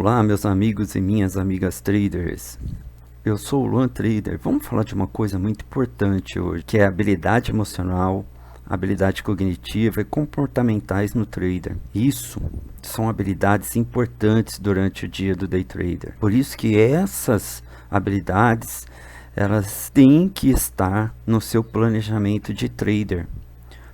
Olá, meus amigos e minhas amigas traders. Eu sou o Luan Trader. Vamos falar de uma coisa muito importante hoje, que é a habilidade emocional, habilidade cognitiva e comportamentais no trader. Isso são habilidades importantes durante o dia do day trader. Por isso que essas habilidades, elas têm que estar no seu planejamento de trader,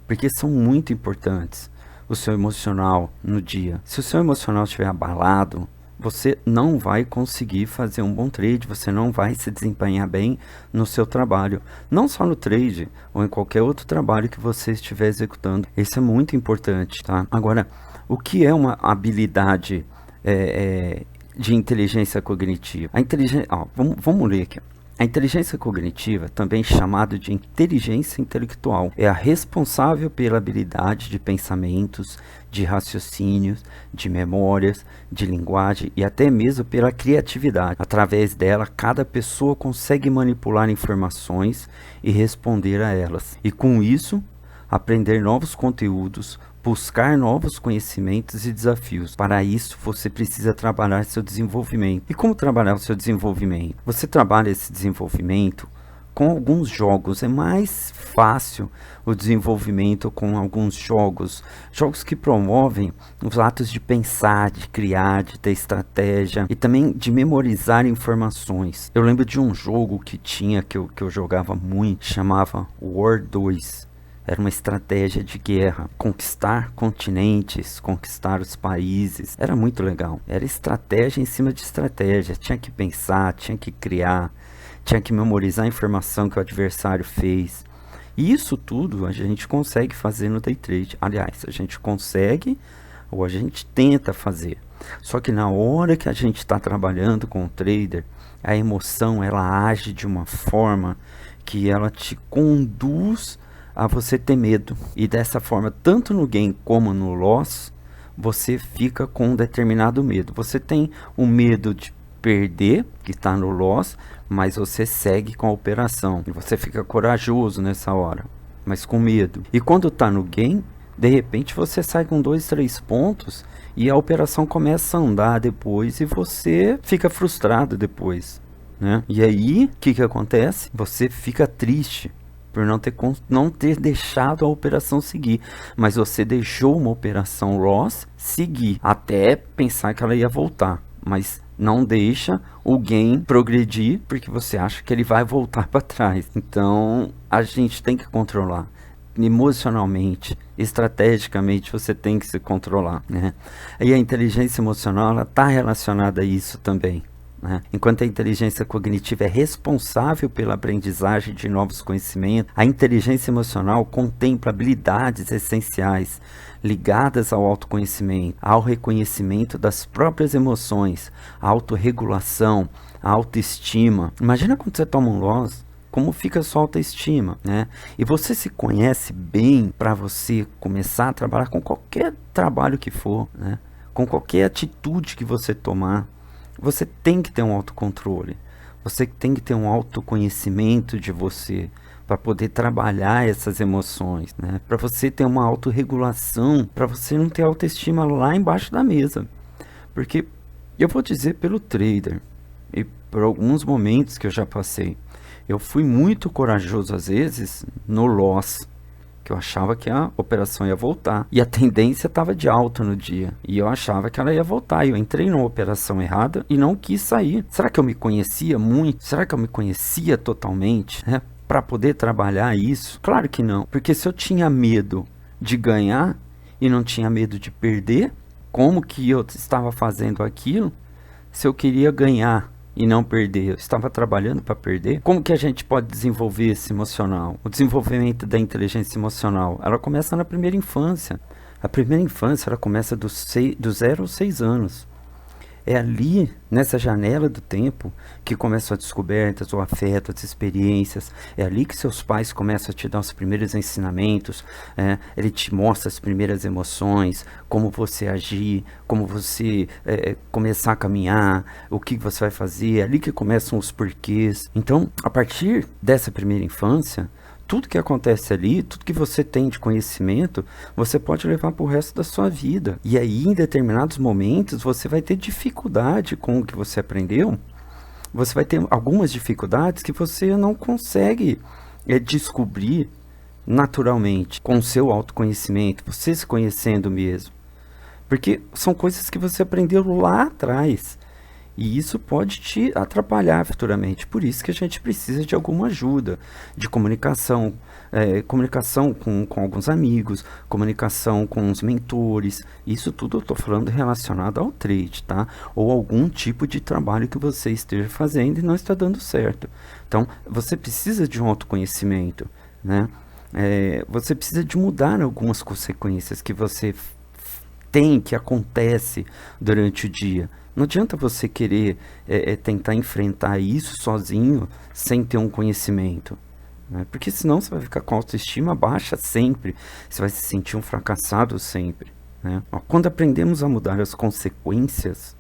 porque são muito importantes. O seu emocional no dia. Se o seu emocional estiver abalado, você não vai conseguir fazer um bom trade, você não vai se desempenhar bem no seu trabalho. Não só no trade, ou em qualquer outro trabalho que você estiver executando. Isso é muito importante, tá? Agora, o que é uma habilidade de inteligência cognitiva? A inteligência, vamos ler aqui. A inteligência cognitiva, também chamada de inteligência intelectual, é a responsável pela habilidade de pensamentos, de raciocínios, de memórias, de linguagem e até mesmo pela criatividade. Através dela, cada pessoa consegue manipular informações e responder a elas. E com isso, aprender novos conteúdos, buscar novos conhecimentos e desafios. Para isso, você precisa trabalhar seu desenvolvimento. E como trabalhar o seu desenvolvimento? Você trabalha esse desenvolvimento com alguns jogos. É mais fácil o desenvolvimento com alguns jogos. Jogos que promovem os atos de pensar, de criar, de ter estratégia e também de memorizar informações. Eu lembro de um jogo que tinha, que eu jogava muito, chamava War 2. Era uma estratégia de guerra, conquistar continentes, conquistar os países. Era muito legal. Era estratégia em cima de estratégia. Tinha que pensar, tinha que criar, tinha que memorizar a informação que o adversário fez. E isso tudo a gente consegue fazer no day trade. Aliás, a gente consegue ou a gente tenta fazer. Só que na hora que a gente está trabalhando com o trader, a emoção ela age de uma forma que ela te conduz a você ter medo, e dessa forma, tanto no gain como no loss, você fica com um determinado medo. Você tem o medo de perder, que está no loss, mas você segue com a operação, e você fica corajoso nessa hora, mas com medo. E quando está no gain, de repente você sai com 2, 3 pontos, e a operação começa a andar depois, e você fica frustrado depois, né? E aí, o que acontece? Você fica triste por não ter deixado a operação seguir, mas você deixou uma operação loss seguir, até pensar que ela ia voltar, mas não deixa o gain progredir, porque você acha que ele vai voltar para trás. Então, a gente tem que controlar. Emocionalmente, estrategicamente, você tem que se controlar, né? E a inteligência emocional, ela está relacionada a isso também. Enquanto a inteligência cognitiva é responsável pela aprendizagem de novos conhecimentos, a inteligência emocional contempla habilidades essenciais ligadas ao autoconhecimento, ao reconhecimento das próprias emoções, à autorregulação, à autoestima. Imagina quando você toma um loss, como fica a sua autoestima, né? E você se conhece bem para você começar a trabalhar com qualquer trabalho que for, né? Com qualquer atitude que você tomar. Você tem que ter um autocontrole, você tem que ter um autoconhecimento de você, para poder trabalhar essas emoções, né? Para você ter uma autorregulação, para você não ter autoestima lá embaixo da mesa. Porque eu vou dizer pelo trader, e por alguns momentos que eu já passei, eu fui muito corajoso às vezes no loss, que eu achava que a operação ia voltar, e a tendência estava de alta no dia, e eu achava que ela ia voltar, e eu entrei numa operação errada e não quis sair. Será que eu me conhecia muito? Será que eu me conhecia totalmente, né, para poder trabalhar isso? Claro que não, porque se eu tinha medo de ganhar e não tinha medo de perder, como que eu estava fazendo aquilo se eu queria ganhar e não perder? Eu estava trabalhando para perder? Como que a gente pode desenvolver esse emocional? O desenvolvimento da inteligência emocional, ela começa na primeira infância. A primeira infância, ela começa do 0 aos 6 anos. É ali, nessa janela do tempo, que começam as descobertas, o afeto, as experiências. É ali que seus pais começam a te dar os primeiros ensinamentos. Ele te mostra as primeiras emoções, como você agir, como você começar a caminhar, o que você vai fazer. É ali que começam os porquês. Então, a partir dessa primeira infância, tudo que acontece ali, tudo que você tem de conhecimento, você pode levar para o resto da sua vida. E aí, em determinados momentos, você vai ter dificuldade com o que você aprendeu. Você vai ter algumas dificuldades que você não consegue descobrir naturalmente, com o seu autoconhecimento, você se conhecendo mesmo. Porque são coisas que você aprendeu lá atrás. E isso pode te atrapalhar futuramente. Por isso que a gente precisa de alguma ajuda, de comunicação, comunicação com alguns amigos, comunicação com os mentores. Isso tudo eu estou falando relacionado ao trade, tá? Ou algum tipo de trabalho que você esteja fazendo e não está dando certo. Então, você precisa de um autoconhecimento, né? Você precisa de mudar algumas consequências que você tem, que acontece durante o dia. Não adianta você querer tentar enfrentar isso sozinho, sem ter um conhecimento, né? Porque senão você vai ficar com a autoestima baixa sempre, você vai se sentir um fracassado sempre, né? Quando aprendemos a mudar as consequências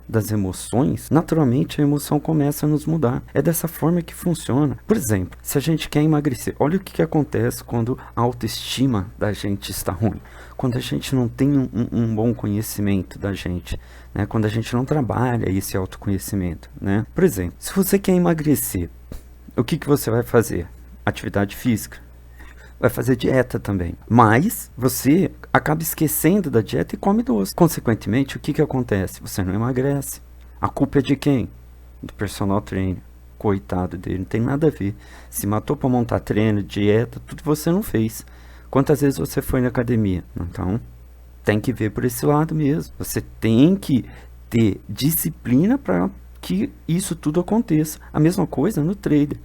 das emoções, naturalmente a emoção começa a nos mudar. É dessa forma que funciona. Por exemplo, se a gente quer emagrecer, olha o que acontece quando a autoestima da gente está ruim. Quando a gente não tem um bom conhecimento da gente, né? Quando a gente não trabalha esse autoconhecimento, né? Por exemplo, se você quer emagrecer, o que você vai fazer? Atividade física. Vai fazer dieta também. Mas você acaba esquecendo da dieta e come doce. Consequentemente, o que acontece? Você não emagrece. A culpa é de quem? Do personal trainer. Coitado dele, não tem nada a ver. Se matou para montar treino, dieta, tudo você não fez. Quantas vezes você foi na academia? Então, tem que ver por esse lado mesmo. Você tem que ter disciplina para que isso tudo aconteça. A mesma coisa no trader.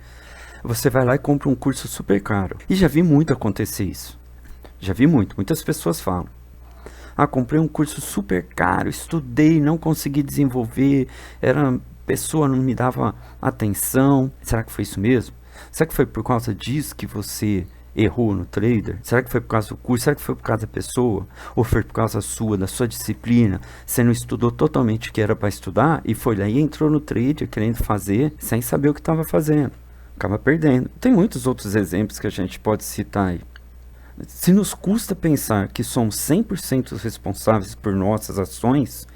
Você vai lá e compra um curso super caro. E já vi muito acontecer isso. Já vi muito. Muitas pessoas falam: comprei um curso super caro, estudei, não consegui desenvolver, pessoa não me dava atenção. Será que foi isso mesmo? Será que foi por causa disso que você errou no trader? Será que foi por causa do curso? Será que foi por causa da pessoa? Ou foi por causa da sua disciplina? Você não estudou totalmente o que era para estudar e foi lá e entrou no trader querendo fazer sem saber o que estava fazendo. Acaba perdendo. Tem muitos outros exemplos que a gente pode citar aí. Se nos custa pensar que somos 100% responsáveis por nossas ações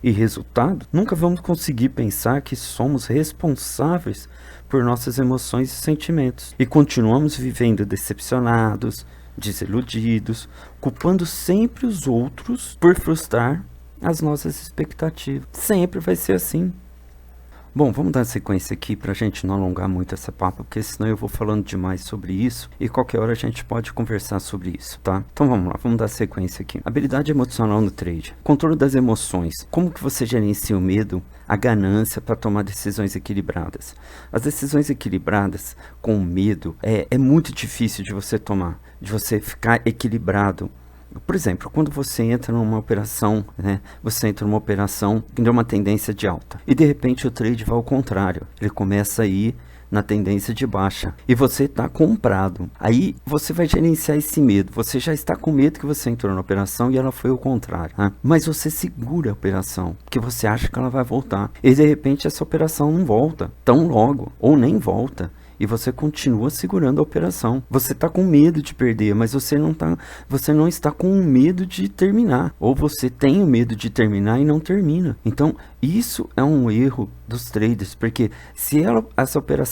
e resultado, nunca vamos conseguir pensar que somos responsáveis por nossas emoções e sentimentos. E continuamos vivendo decepcionados, desiludidos, culpando sempre os outros por frustrar as nossas expectativas. Sempre vai ser assim. Bom, vamos dar sequência aqui para a gente não alongar muito essa papo, porque senão eu vou falando demais sobre isso e qualquer hora a gente pode conversar sobre isso, tá? Então vamos lá, vamos dar sequência aqui. Habilidade emocional no trade. Controle das emoções. Como que você gerencia o medo, a ganância para tomar decisões equilibradas? As decisões equilibradas com medo é muito difícil de você tomar, de você ficar equilibrado. Por exemplo, quando você entra numa operação, né? Você entra numa operação que deu uma tendência de alta. E de repente o trade vai ao contrário. Ele começa a ir na tendência de baixa. E você está comprado. Aí você vai gerenciar esse medo. Você já está com medo que você entrou na operação e ela foi ao contrário, né? Mas você segura a operação, porque você acha que ela vai voltar. E de repente essa operação não volta tão logo, ou nem volta. E você continua segurando a operação. Você está com medo de perder, mas você não está com medo de terminar. Ou você tem o medo de terminar e não termina. Então, isso é um erro dos traders, porque se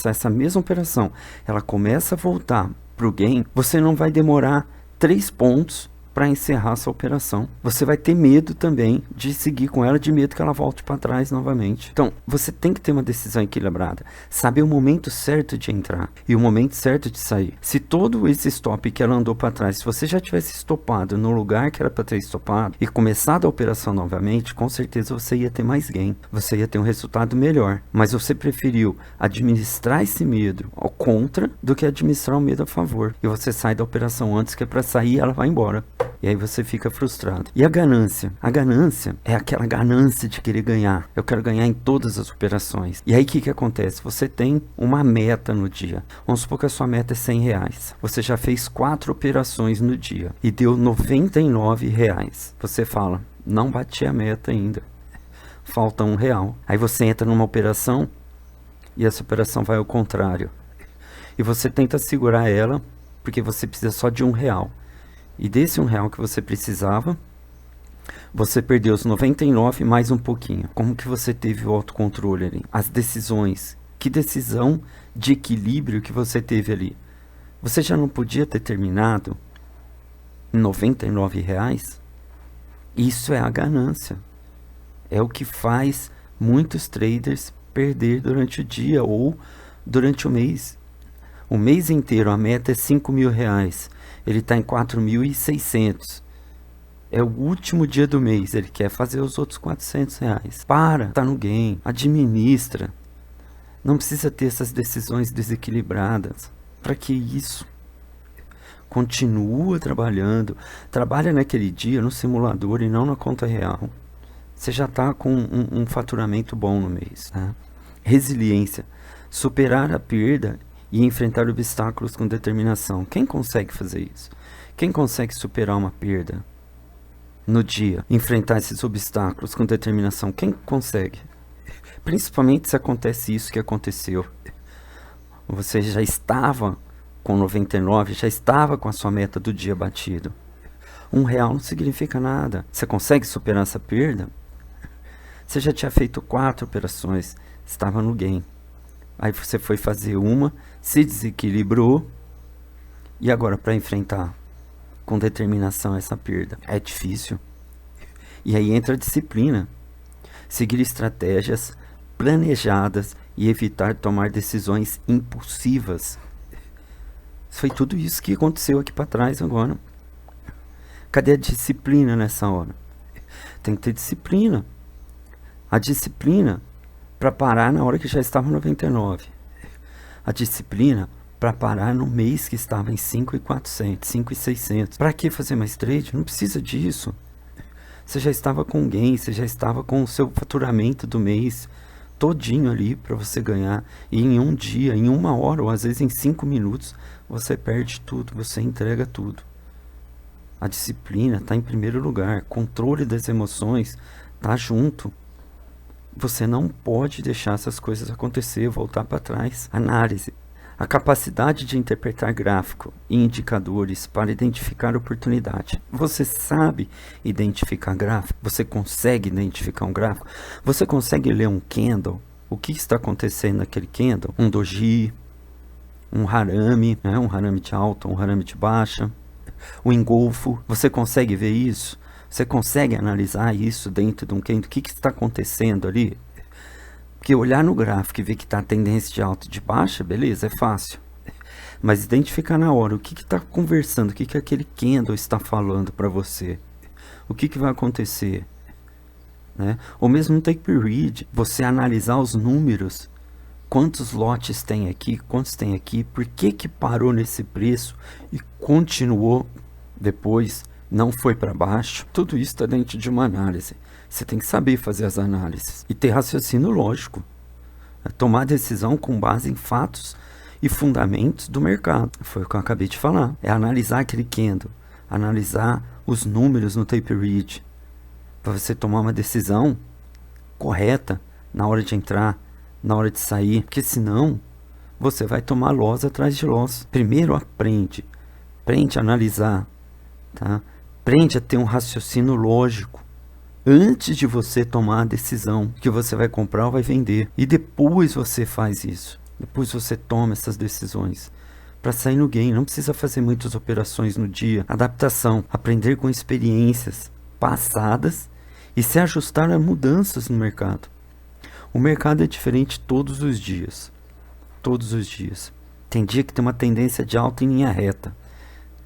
essa mesma operação, ela começa a voltar para o gain, você não vai demorar 3 pontos para encerrar essa operação. Você vai ter medo também de seguir com ela, de medo que ela volte para trás novamente. Então, você tem que ter uma decisão equilibrada, saber o momento certo de entrar e o momento certo de sair. Se todo esse stop que ela andou para trás, se você já tivesse estopado no lugar que era para ter estopado e começado a operação novamente, com certeza você ia ter mais gain, você ia ter um resultado melhor. Mas você preferiu administrar esse medo ao contra do que administrar o medo a favor. E você sai da operação antes, que é para sair, ela vai embora. E aí você fica frustrado. E a ganância? A ganância é aquela ganância de querer ganhar. Eu quero ganhar em todas as operações. E aí o que acontece? Você tem uma meta no dia. Vamos supor que a sua meta é R$100. Você já fez 4 operações no dia e deu R$99. Você fala: não bati a meta ainda. Falta R$1. Aí você entra numa operação e essa operação vai ao contrário. e você tenta segurar ela porque você precisa só de R$ 1. E desse R$ 1 que você precisava, você perdeu os 99 mais um pouquinho. Como que você teve o autocontrole ali? As decisões. Que decisão de equilíbrio que você teve ali? Você já não podia ter terminado em R$ 99? Isso é a ganância. É o que faz muitos traders perder durante o dia ou durante o mês. O mês inteiro a meta é R$ 5.000. Ele está em 4.600. É o último dia do mês. Ele quer fazer os outros R$ 400. Tá no game. Administra. Não precisa ter essas decisões desequilibradas. Para que isso? Continua trabalhando. Trabalha naquele dia no simulador e não na conta real. Você já está com um faturamento bom no mês. Né? Resiliência. Superar a perda e enfrentar obstáculos com determinação. Quem consegue fazer isso? Quem consegue superar uma perda no dia? Enfrentar esses obstáculos com determinação. Quem consegue? Principalmente se acontece isso que aconteceu. Você já estava com 99, já estava com a sua meta do dia batido. R$ 1 não significa nada. Você consegue superar essa perda? Você já tinha feito 4 operações, estava no game. Aí você foi fazer uma, se desequilibrou. E agora para enfrentar com determinação essa perda? É difícil. E aí entra a disciplina. Seguir estratégias planejadas e evitar tomar decisões impulsivas. Foi tudo isso que aconteceu aqui para trás agora. Cadê a disciplina nessa hora? Tem que ter disciplina. A disciplina para parar na hora que já estava 99. A disciplina para parar no mês que estava em 5.400, 5.600. Para que fazer mais trade? Não precisa disso. Você já estava com gain, você já estava com o seu faturamento do mês todinho ali para você ganhar. E em um dia, em 1 hora ou às vezes em 5 minutos, você perde tudo, você entrega tudo. A disciplina está em primeiro lugar. Controle das emoções está junto. Você não pode deixar essas coisas acontecer, voltar para trás. Análise. A capacidade de interpretar gráfico e indicadores para identificar oportunidade. Você sabe identificar gráfico? Você consegue identificar um gráfico? Você consegue ler um candle? O que está acontecendo naquele candle? Um doji, um harami, né? Um harami de alta, um harami de baixa, um engolfo. Você consegue ver isso? Você consegue analisar isso dentro de um candle? O que está acontecendo ali? Porque olhar no gráfico e ver que está a tendência de alta e de baixa, beleza, é fácil. Mas identificar na hora o que está conversando, o que aquele candle está falando para você. O que vai acontecer. Né? Ou mesmo no take period, você analisar os números. Quantos lotes tem aqui, quantos tem aqui, por que parou nesse preço e continuou depois, não foi para baixo. Tudo isso está dentro de uma análise. Você tem que saber fazer as análises e ter raciocínio lógico. Tomar decisão com base em fatos e fundamentos do mercado. Foi o que eu acabei de falar. É analisar aquele candle, analisar os números no tape read, para você tomar uma decisão correta na hora de entrar, na hora de sair. Porque senão você vai tomar loss atrás de loss. Primeiro aprende a analisar, tá? Aprende a ter um raciocínio lógico antes de você tomar a decisão que você vai comprar ou vai vender. E depois você faz isso. Depois você toma essas decisões para sair no game. Não precisa fazer muitas operações no dia. Adaptação. Aprender com experiências passadas e se ajustar a mudanças no mercado. O mercado é diferente todos os dias. Todos os dias. Tem dia que tem uma tendência de alta em linha reta.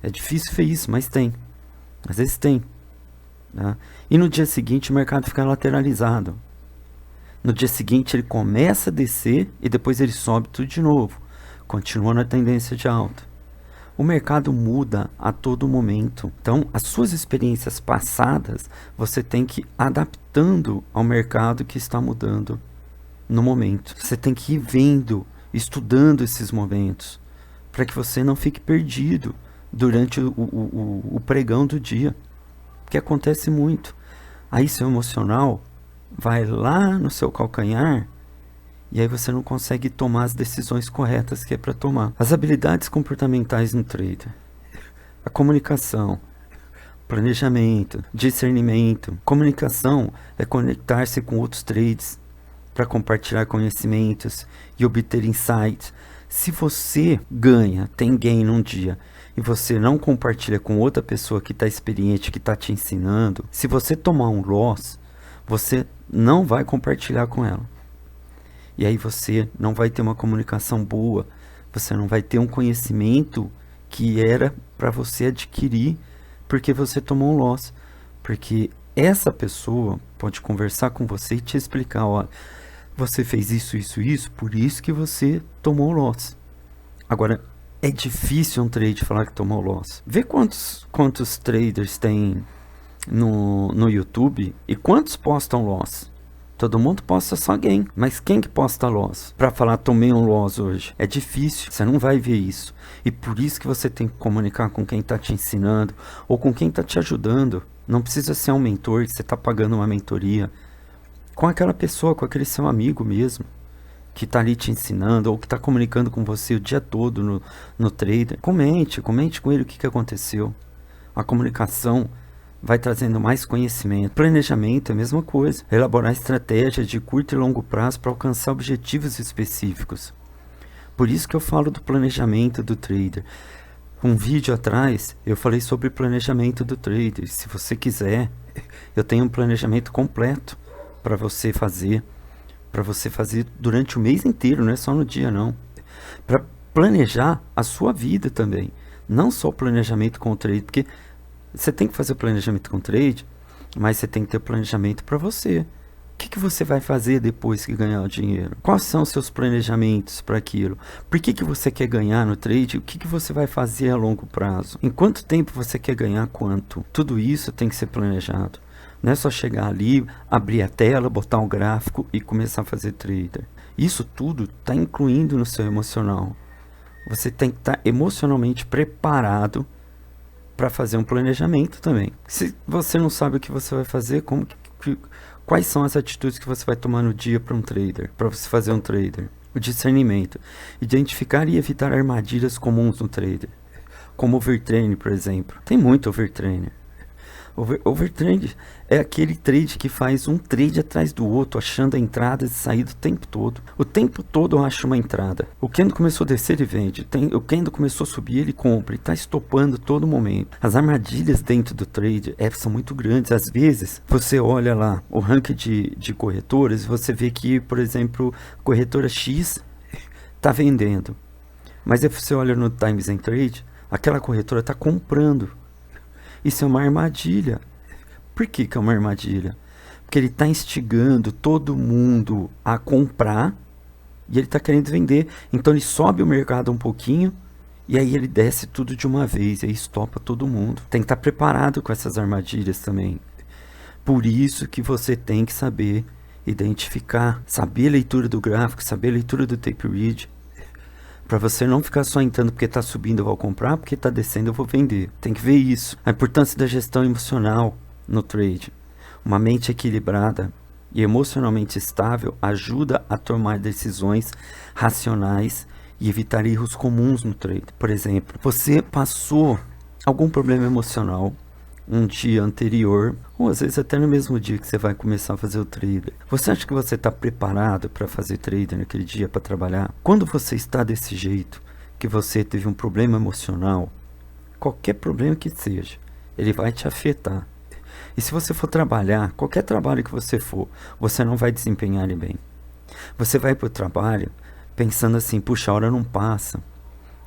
É difícil ver isso, mas tem. Às vezes tem. Tá? E no dia seguinte o mercado fica lateralizado. No dia seguinte ele começa a descer e depois ele sobe tudo de novo. Continua na tendência de alta. O mercado muda a todo momento. Então, as suas experiências passadas, você tem que ir adaptando ao mercado que está mudando no momento. Você tem que ir vendo, estudando esses momentos, para que você não fique perdido durante o pregão do dia. Que acontece muito. Aí seu emocional vai lá no seu calcanhar E aí você não consegue tomar as decisões corretas que é para tomar. As habilidades comportamentais no trader: a comunicação, planejamento, discernimento. Comunicação é conectar-se com outros traders para compartilhar conhecimentos e obter insights. Se você tem gain num dia, e você não compartilha com outra pessoa que está experiente, que está te ensinando, se você tomar um loss, você não vai compartilhar com ela. E aí você não vai ter uma comunicação boa, você não vai ter um conhecimento que era para você adquirir porque você tomou um loss. Porque essa pessoa pode conversar com você e te explicar: olha, você fez isso, por isso que você tomou loss. Agora, é difícil um trade falar que tomou loss. Vê quantos traders tem no YouTube e quantos postam loss. Todo mundo posta só gain, mas quem que posta loss? Para falar tomei um loss hoje. É difícil, você não vai ver isso. E por isso que você tem que comunicar com quem está te ensinando ou com quem está te ajudando. Não precisa ser um mentor que você está pagando uma mentoria. Com aquela pessoa, com aquele seu amigo mesmo, que está ali te ensinando ou que está comunicando com você o dia todo no trader. Comente com ele o que aconteceu. A comunicação vai trazendo mais conhecimento. Planejamento é a mesma coisa. Elaborar estratégias de curto e longo prazo para alcançar objetivos específicos. Por isso que eu falo do planejamento do trader. Um vídeo atrás eu falei sobre planejamento do trader. Se você quiser, eu tenho um planejamento completo para você fazer durante o mês inteiro, não é só no dia não. Para planejar a sua vida também, não só o planejamento com o trade, porque você tem que fazer o planejamento com o trade, mas você tem que ter o planejamento para você. O que você vai fazer depois que ganhar o dinheiro? Quais são os seus planejamentos para aquilo? Por que você quer ganhar no trade? O que você vai fazer a longo prazo? Em quanto tempo você quer ganhar quanto? Tudo isso tem que ser planejado. Não é só chegar ali, abrir a tela, botar um gráfico e começar a fazer trader. Isso tudo está incluindo no seu emocional. Você tem que estar emocionalmente preparado para fazer um planejamento também. Se você não sabe o que você vai fazer, quais são as atitudes que você vai tomar no dia para um trader, para você fazer um trader? O discernimento. Identificar e evitar armadilhas comuns no trader. Como overtraining, por exemplo. Tem muito overtrainer. Overtrade é aquele trade que faz um trade atrás do outro, achando a entrada e saída o tempo todo. O tempo todo eu acho uma entrada. O candle começou a descer, ele vende. O candle começou a subir, ele compra. E está estopando todo momento. As armadilhas dentro do trade são muito grandes. Às vezes, você olha lá o ranking de corretoras e você vê que, por exemplo, corretora X está vendendo. Mas aí você olha no Times and Trade, aquela corretora está comprando. Isso é uma armadilha. Por que é uma armadilha? Porque ele está instigando todo mundo a comprar e ele está querendo vender. Então ele sobe o mercado um pouquinho e aí ele desce tudo de uma vez e aí estopa todo mundo. Tem que estar preparado com essas armadilhas também. Por isso que você tem que saber identificar, saber a leitura do gráfico, saber a leitura do tape read. Para você não ficar só entrando porque está subindo eu vou comprar, porque está descendo eu vou vender. Tem que ver isso. A importância da gestão emocional no trade. Uma mente equilibrada e emocionalmente estável ajuda a tomar decisões racionais e evitar erros comuns no trade. Por exemplo, você passou algum problema emocional um dia anterior, ou às vezes até no mesmo dia que você vai começar a fazer o trader. Você acha que você está preparado para fazer trader naquele dia, para trabalhar? Quando você está desse jeito, que você teve um problema emocional, qualquer problema que seja, ele vai te afetar. E se você for trabalhar, qualquer trabalho que você for, você não vai desempenhar ele bem. Você vai para o trabalho pensando assim: puxa, a hora não passa.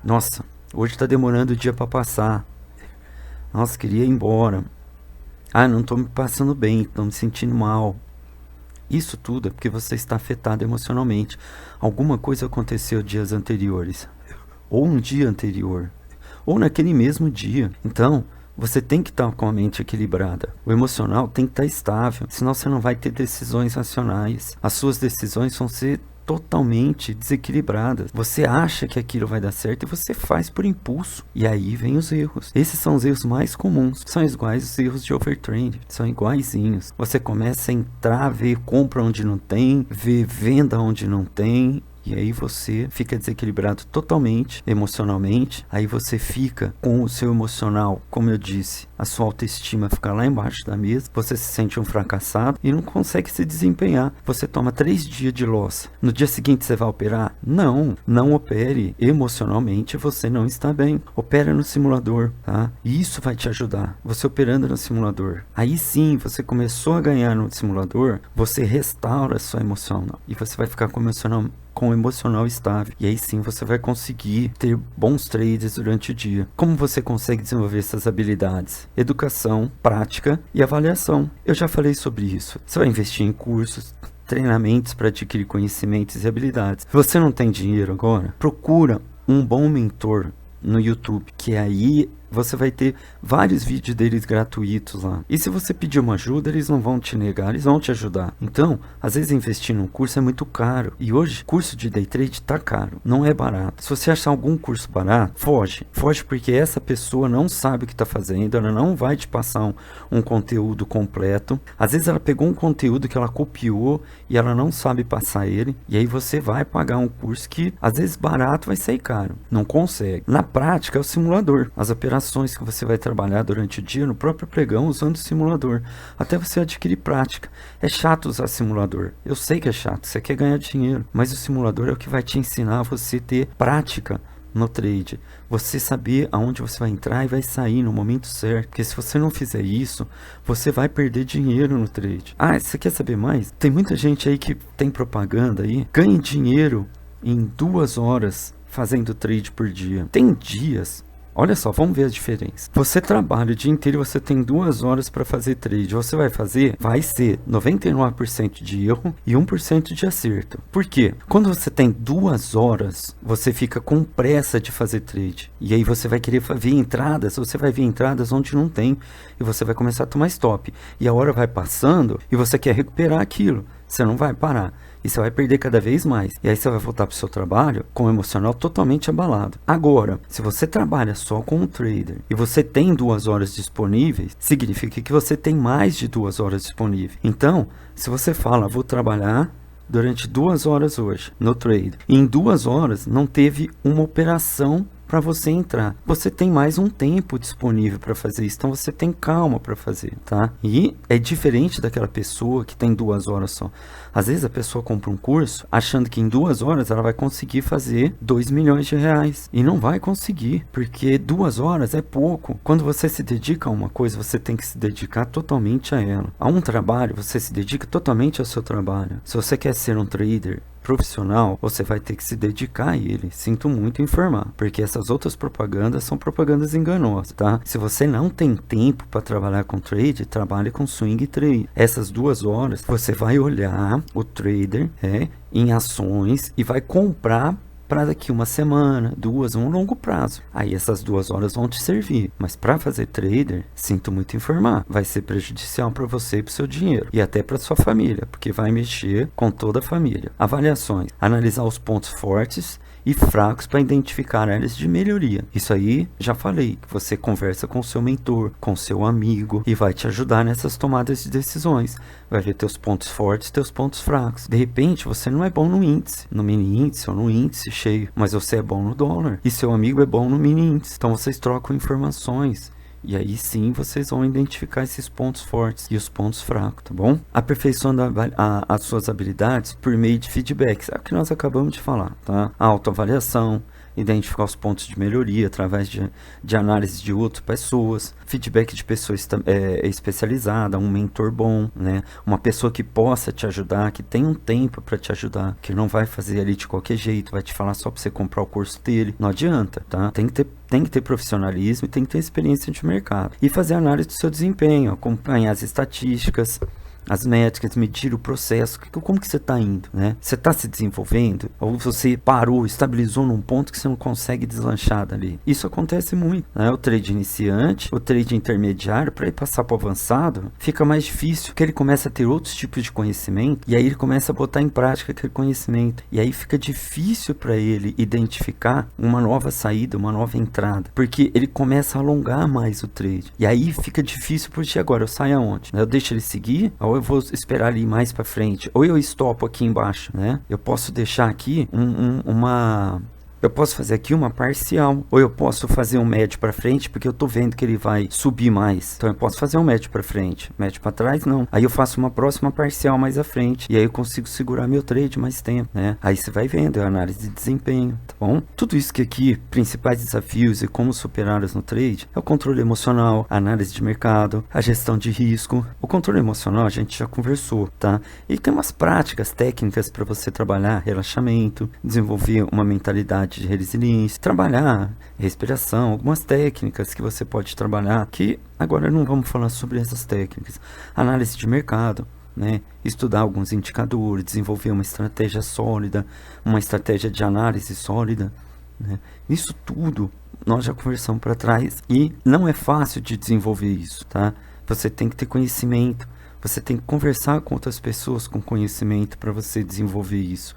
Nossa, hoje está demorando o dia para passar. Nossa, queria ir embora. Ah, não estou me passando bem, estou me sentindo mal. Isso tudo é porque você está afetado emocionalmente. Alguma coisa aconteceu dias anteriores, ou um dia anterior, ou naquele mesmo dia. Então, você tem que estar com a mente equilibrada. O emocional tem que estar estável, senão você não vai ter decisões racionais. As suas decisões vão ser totalmente desequilibradas. Você acha que aquilo vai dar certo e você faz por impulso. E aí vem os erros. Esses são os erros mais comuns. São iguais os erros de overtrade. São iguaizinhos. Você começa a entrar, ver compra onde não tem, ver venda onde não tem. E aí você fica desequilibrado totalmente, emocionalmente. Aí você fica com o seu emocional, como eu disse, a sua autoestima fica lá embaixo da mesa. Você se sente um fracassado e não consegue se desempenhar. Você toma 3 dias de loss. No dia seguinte você vai operar? Não opere. Emocionalmente você não está bem. Opera no simulador, tá? E isso vai te ajudar. Você operando no simulador. Aí sim, você começou a ganhar no simulador, você restaura a sua emocional. E você vai ficar com o emocional estável. E aí sim você vai conseguir ter bons trades durante o dia. Como você consegue desenvolver essas habilidades? Educação, prática e avaliação. Eu já falei sobre isso. Você vai investir em cursos, treinamentos para adquirir conhecimentos e habilidades. Se você não tem dinheiro agora, procura um bom mentor no YouTube, que aí você vai ter vários vídeos deles gratuitos lá. E se você pedir uma ajuda, eles não vão te negar, eles vão te ajudar. Então, às vezes investir num curso é muito caro. E hoje, curso de day trade tá caro, não é barato. Se você achar algum curso barato, foge. Foge porque essa pessoa não sabe o que tá fazendo, ela não vai te passar um conteúdo completo. Às vezes ela pegou um conteúdo que ela copiou e ela não sabe passar ele. E aí você vai pagar um curso que, às vezes barato, vai sair caro. Não consegue. Na prática, é o simulador. As operações que você vai trabalhar durante o dia no próprio pregão usando o simulador, até você adquirir prática. É chato usar simulador, eu sei que é chato, você quer ganhar dinheiro, mas o simulador é o que vai te ensinar a você ter prática no trade, você saber aonde você vai entrar e vai sair no momento certo, porque se você não fizer isso, você vai perder dinheiro no trade. Ah, você quer saber mais? Tem muita gente aí que tem propaganda aí, ganha dinheiro em 2 horas fazendo trade por dia. Tem dias. Olha só, vamos ver a diferença. Você trabalha o dia inteiro e você tem 2 horas para fazer trade. Você vai fazer? Vai ser 99% de erro e 1% de acerto. Por quê? Quando você tem 2 horas, você fica com pressa de fazer trade. E aí você vai querer ver entradas, você vai ver entradas onde não tem. E você vai começar a tomar stop. E a hora vai passando e você quer recuperar aquilo. Você não vai parar. E você vai perder cada vez mais. E aí você vai voltar para o seu trabalho com o emocional totalmente abalado. Agora, se você trabalha só com um trader e você tem 2 horas disponíveis, significa que você tem mais de 2 horas disponíveis. Então, se você fala, vou trabalhar durante 2 horas hoje no trade, e em 2 horas não teve uma operação para você entrar, você tem mais um tempo disponível para fazer isso, então você tem calma para fazer, tá? E é diferente daquela pessoa que tem 2 horas só. Às vezes a pessoa compra um curso achando que em 2 horas ela vai conseguir fazer 2 milhões de reais e não vai conseguir, porque 2 horas é pouco. Quando você se dedica a uma coisa, você tem que se dedicar totalmente a ela. A um trabalho, você se dedica totalmente ao seu trabalho. Se você quer ser um trader profissional, você vai ter que se dedicar a ele. Sinto muito informar, porque essas outras propagandas são propagandas enganosas, tá? Se você não tem tempo para trabalhar com trade, trabalhe com swing trade. Essas 2 horas, você vai olhar o trader em ações e vai comprar para daqui 1 semana, 2, um longo prazo. Aí essas 2 horas vão te servir. Mas para fazer trader, sinto muito informar, vai ser prejudicial para você e para o seu dinheiro. E até para sua família, porque vai mexer com toda a família. Avaliações. Analisar os pontos fortes e fracos para identificar áreas de melhoria. Isso aí, já falei, que você conversa com o seu mentor, com o seu amigo e vai te ajudar nessas tomadas de decisões. Vai ver teus pontos fortes, teus pontos fracos. De repente, você não é bom no índice, no mini índice ou no índice cheio, mas você é bom no dólar e seu amigo é bom no mini índice. Então vocês trocam informações. E aí sim vocês vão identificar esses pontos fortes e os pontos fracos, tá bom? Aperfeiçoando as suas habilidades por meio de feedbacks, é o que nós acabamos de falar, tá? A autoavaliação, identificar os pontos de melhoria através de análise de outras pessoas, feedback de pessoas especializadas, um mentor bom, né? Uma pessoa que possa te ajudar, que tem um tempo para te ajudar, que não vai fazer ali de qualquer jeito, vai te falar só para você comprar o curso dele, não adianta, tá? Tem que ter profissionalismo e tem que ter experiência de mercado. E fazer análise do seu desempenho, acompanhar as estatísticas, as métricas, medir o processo, como que você está indo, né? Você está se desenvolvendo? Ou você parou, estabilizou num ponto que você não consegue deslanchar dali? Isso acontece muito, né? O trade iniciante, o trade intermediário, para ele passar para o avançado, fica mais difícil, porque ele começa a ter outros tipos de conhecimento, e aí ele começa a botar em prática aquele conhecimento, e aí fica difícil para ele identificar uma nova saída, uma nova entrada, porque ele começa a alongar mais o trade, e aí fica difícil, porque agora eu saio aonde? Eu deixo ele seguir, ou eu vou esperar ele ir mais para frente, ou eu estopo aqui embaixo, né? Eu posso deixar aqui eu posso fazer aqui uma parcial, ou eu posso fazer um médio para frente, porque eu tô vendo que ele vai subir mais. Então eu posso fazer um médio para frente, médio para trás não. Aí eu faço uma próxima parcial mais à frente, e aí eu consigo segurar meu trade mais tempo, né? Aí você vai vendo, é análise de desempenho, tá bom? Tudo isso que aqui, principais desafios e como superá-los no trade, é o controle emocional, a análise de mercado, a gestão de risco. O controle emocional a gente já conversou, tá? E tem umas práticas técnicas para você trabalhar relaxamento, desenvolver uma mentalidade de resiliência, trabalhar respiração, algumas técnicas que você pode trabalhar, que agora não vamos falar sobre essas técnicas. Análise de mercado, né? Estudar alguns indicadores, desenvolver uma estratégia sólida, uma estratégia de análise sólida, né? Isso tudo nós já conversamos para trás e não é fácil de desenvolver isso, tá? Você tem que ter conhecimento, você tem que conversar com outras pessoas com conhecimento para você desenvolver isso,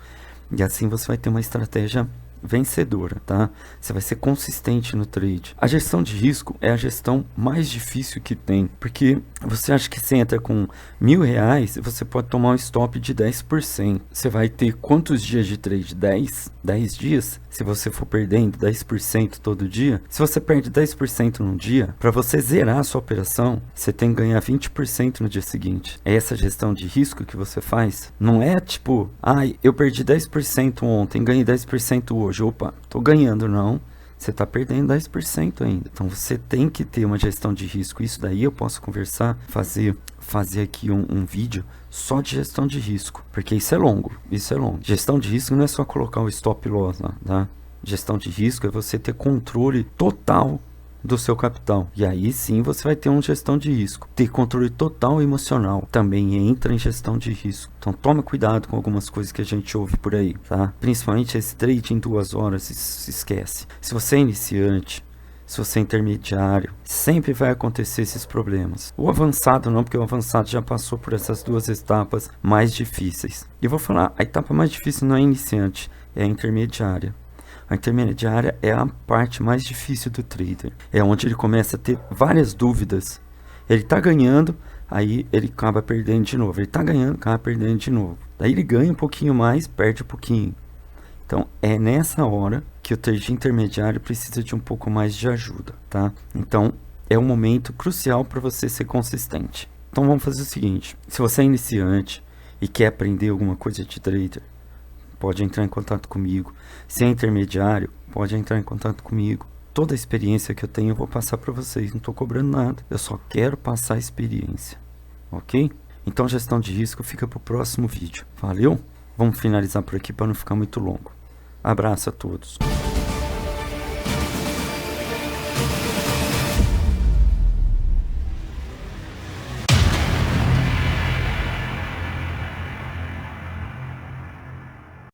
e assim você vai ter uma estratégia vencedora, tá? Você vai ser consistente no trade. A gestão de risco é a gestão mais difícil que tem, porque você acha que você entra com R$1.000 e você pode tomar um stop de 10%. Você vai ter quantos dias de trade? 10 dias? Se você for perdendo 10% todo dia, se você perde 10% num dia, para você zerar a sua operação, você tem que ganhar 20% no dia seguinte. É essa gestão de risco que você faz. Não é tipo, eu perdi 10% ontem, ganhei 10% hoje. Opa, tô ganhando, não. Você está perdendo 10% ainda. Então você tem que ter uma gestão de risco. Isso daí eu posso conversar, fazer aqui um vídeo só de gestão de risco, porque isso é longo. Gestão de risco não é só colocar o stop loss lá, tá? Gestão de risco é você ter controle total do seu capital. E aí sim você vai ter uma gestão de risco. Ter controle total emocional também entra em gestão de risco. Então tome cuidado com algumas coisas que a gente ouve por aí, tá? Principalmente esse trade em 2 horas, se esquece. Se você é iniciante, se você é intermediário, sempre vai acontecer esses problemas. O avançado não, porque o avançado já passou por essas 2 etapas mais difíceis. E eu vou falar, a etapa mais difícil não é iniciante, é a intermediária. A intermediária é a parte mais difícil do trader. É onde ele começa a ter várias dúvidas. Ele está ganhando, aí ele acaba perdendo de novo. Ele está ganhando, acaba perdendo de novo. Daí ele ganha um pouquinho mais, perde um pouquinho. Então é nessa hora que o trade intermediário precisa de um pouco mais de ajuda, tá? Então é um momento crucial para você ser consistente. Então vamos fazer o seguinte: se você é iniciante e quer aprender alguma coisa de trader, pode entrar em contato comigo. Se é intermediário, pode entrar em contato comigo. Toda a experiência que eu tenho eu vou passar para vocês. Não estou cobrando nada. Eu só quero passar a experiência. Ok? Então gestão de risco fica para o próximo vídeo. Valeu? Vamos finalizar por aqui para não ficar muito longo. Abraço a todos.